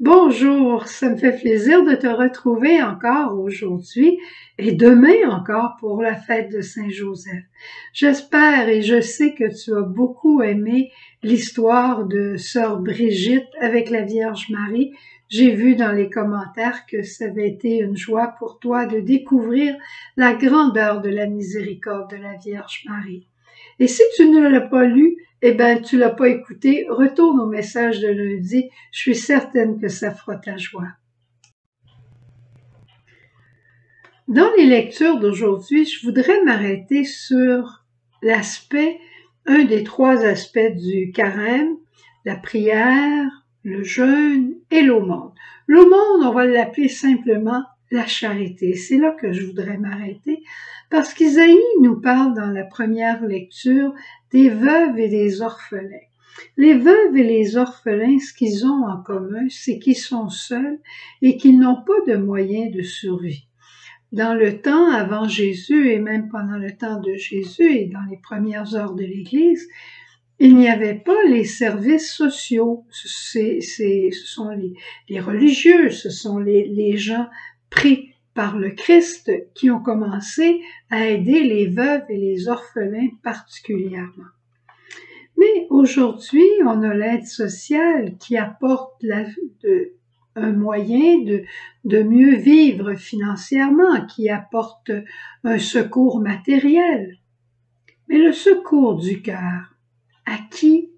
Bonjour, ça me fait plaisir de te retrouver encore aujourd'hui et demain encore pour la fête de Saint-Joseph. J'espère et je sais que tu as beaucoup aimé l'histoire de Sœur Brigitte avec la Vierge Marie. J'ai vu dans les commentaires que ça avait été une joie pour toi de découvrir la grandeur de la miséricorde de la Vierge Marie. Et si tu ne l'as pas lu, eh ben, tu l'as pas écouté, retourne au message de lundi. Je suis certaine que ça fera ta joie. Dans les lectures d'aujourd'hui, je voudrais m'arrêter sur un des 3 aspects du carême, la prière, le jeûne et l'aumône. L'aumône, on va l'appeler simplement la charité. C'est là que je voudrais m'arrêter parce qu'Isaïe nous parle dans la première lecture des veuves et des orphelins. Les veuves et les orphelins, ce qu'ils ont en commun, c'est qu'ils sont seuls et qu'ils n'ont pas de moyens de survie. Dans le temps avant Jésus et même pendant le temps de Jésus et dans les premières heures de l'Église, il n'y avait pas les services sociaux. Ce sont les religieux, ce sont les gens pris par le Christ qui ont commencé à aider les veuves et les orphelins particulièrement. Mais aujourd'hui, on a l'aide sociale qui apporte un moyen de mieux vivre financièrement, qui apporte un secours matériel. Mais le secours du cœur, à qui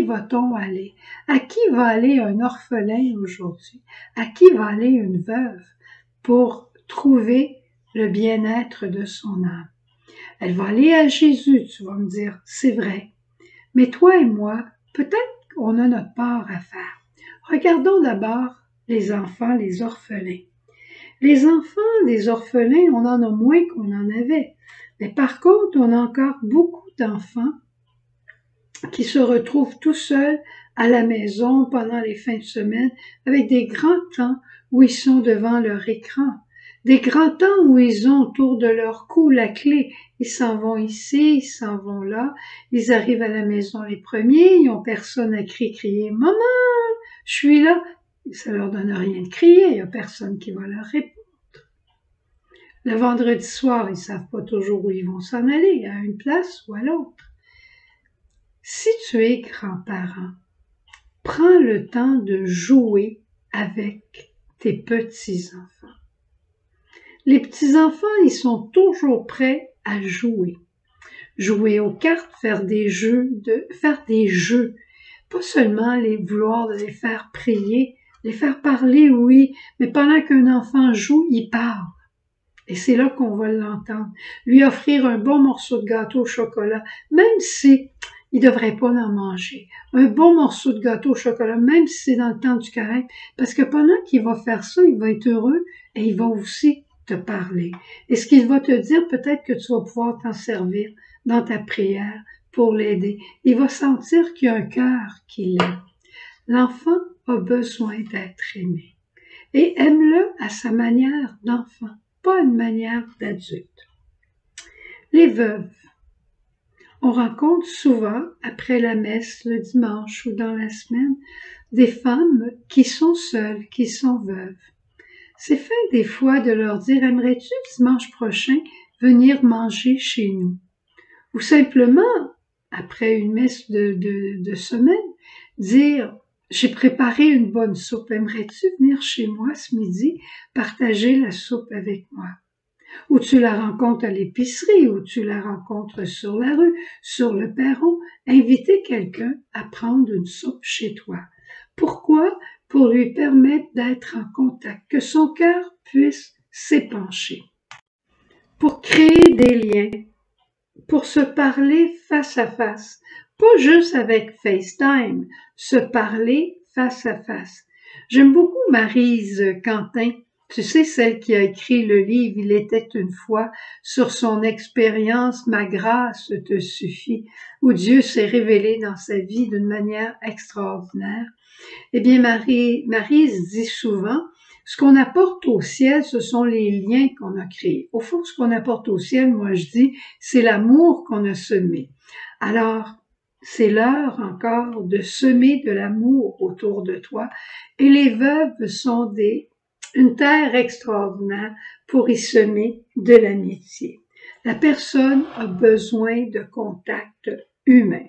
va-t-on aller? À qui va aller un orphelin aujourd'hui? À qui va aller une veuve pour trouver le bien-être de son âme? Elle va aller à Jésus, tu vas me dire, c'est vrai. Mais toi et moi, peut-être qu'on a notre part à faire. Regardons d'abord les enfants, les orphelins. Les enfants des orphelins, on en a moins qu'on en avait. Mais par contre, on a encore beaucoup d'enfants qui se retrouvent tout seuls à la maison pendant les fins de semaine avec des grands temps où ils sont devant leur écran. Des grands temps où ils ont autour de leur cou la clé. Ils s'en vont ici, ils s'en vont là. Ils arrivent à la maison les premiers, ils n'ont personne à crier « Maman, je suis là ». Ça leur donne rien de crier, il n'y a personne qui va leur répondre. Le vendredi soir, ils savent pas toujours où ils vont s'en aller, à une place ou à l'autre. Si tu es grand-parent, prends le temps de jouer avec tes petits-enfants. Les petits-enfants, ils sont toujours prêts à jouer. Jouer aux cartes, faire des jeux. Pas seulement vouloir les faire prier, les faire parler, oui, mais pendant qu'un enfant joue, il parle. Et c'est là qu'on va l'entendre. Lui offrir un bon morceau de gâteau au chocolat, même si il devrait pas en manger. Un bon morceau de gâteau au chocolat, même si c'est dans le temps du carême, parce que pendant qu'il va faire ça, il va être heureux et il va aussi te parler. Et ce qu'il va te dire, peut-être que tu vas pouvoir t'en servir dans ta prière pour l'aider. Il va sentir qu'il y a un cœur qui l'aime. L'enfant a besoin d'être aimé. Et aime-le à sa manière d'enfant, pas une manière d'adulte. Les veuves. On rencontre souvent, après la messe, le dimanche ou dans la semaine, des femmes qui sont seules, qui sont veuves. C'est fin des fois de leur dire « Aimerais-tu dimanche prochain venir manger chez nous ?» Ou simplement, après une messe de semaine, dire « J'ai préparé une bonne soupe, aimerais-tu venir chez moi ce midi partager la soupe avec moi ?» Ou tu la rencontres à l'épicerie, ou tu la rencontres sur la rue, sur le perron, inviter quelqu'un à prendre une soupe chez toi. Pourquoi? Pour lui permettre d'être en contact, que son cœur puisse s'épancher. Pour créer des liens, pour se parler face à face, pas juste avec FaceTime, se parler face à face. J'aime beaucoup Maryse Quentin, tu sais, celle qui a écrit le livre « Il était une fois » sur son expérience « Ma grâce te suffit », où Dieu s'est révélé dans sa vie d'une manière extraordinaire. Eh bien, Maryse dit souvent, ce qu'on apporte au ciel, ce sont les liens qu'on a créés. Au fond, ce qu'on apporte au ciel, moi je dis, c'est l'amour qu'on a semé. Alors, c'est l'heure encore de semer de l'amour autour de toi et les veuves sont une terre extraordinaire pour y semer de l'amitié. La personne a besoin de contact humain.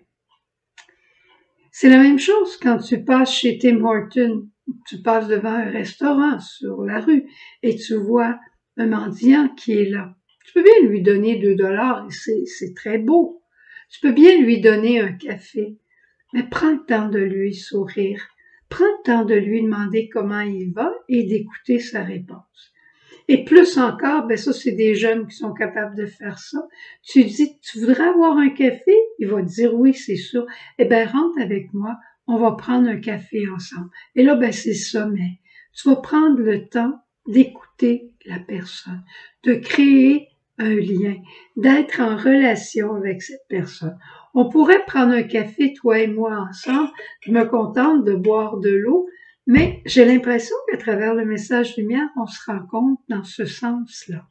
C'est la même chose quand tu passes chez Tim Hortons. Tu passes devant un restaurant sur la rue et tu vois un mendiant qui est là. Tu peux bien lui donner 2 $ et c'est très beau. Tu peux bien lui donner un café, mais prends le temps de lui sourire. Prends le temps de lui demander comment il va et d'écouter sa réponse. Et plus encore, ben ça, c'est des jeunes qui sont capables de faire ça. Tu dis, tu voudrais avoir un café? Il va te dire oui, c'est sûr. Eh ben, rentre avec moi, on va prendre un café ensemble. Et là, ben, c'est ça, mais tu vas prendre le temps d'écouter la personne, de créer un lien, d'être en relation avec cette personne. On pourrait prendre un café, toi et moi, ensemble. Je me contente de boire de l'eau, mais j'ai l'impression qu'à travers le message lumière, on se rend compte dans ce sens-là.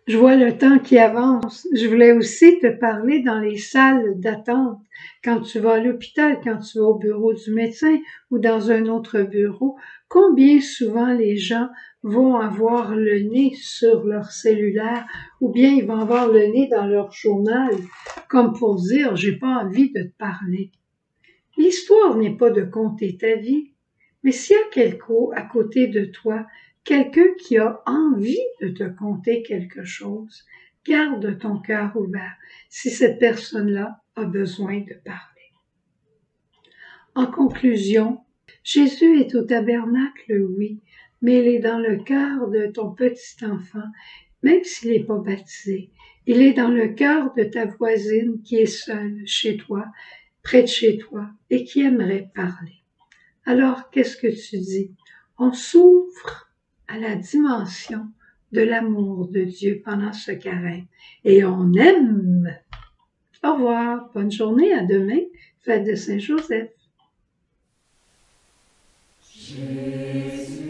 Je vois le temps qui avance. Je voulais aussi te parler dans les salles d'attente. Quand tu vas à l'hôpital, quand tu vas au bureau du médecin ou dans un autre bureau, combien souvent les gens vont avoir le nez sur leur cellulaire ou bien ils vont avoir le nez dans leur journal comme pour dire « j'ai pas envie de te parler ». L'histoire n'est pas de compter ta vie, mais s'il y a quelqu'un à côté de toi, quelqu'un qui a envie de te conter quelque chose, garde ton cœur ouvert si cette personne-là a besoin de parler. En conclusion, Jésus est au tabernacle, oui, mais il est dans le cœur de ton petit enfant, même s'il n'est pas baptisé. Il est dans le cœur de ta voisine qui est seule chez toi, près de chez toi, et qui aimerait parler. Alors, qu'est-ce que tu dis? On s'ouvre à la dimension de l'amour de Dieu pendant ce carême et on aime. Au revoir, bonne journée, à demain, fête de Saint-Joseph. Jésus.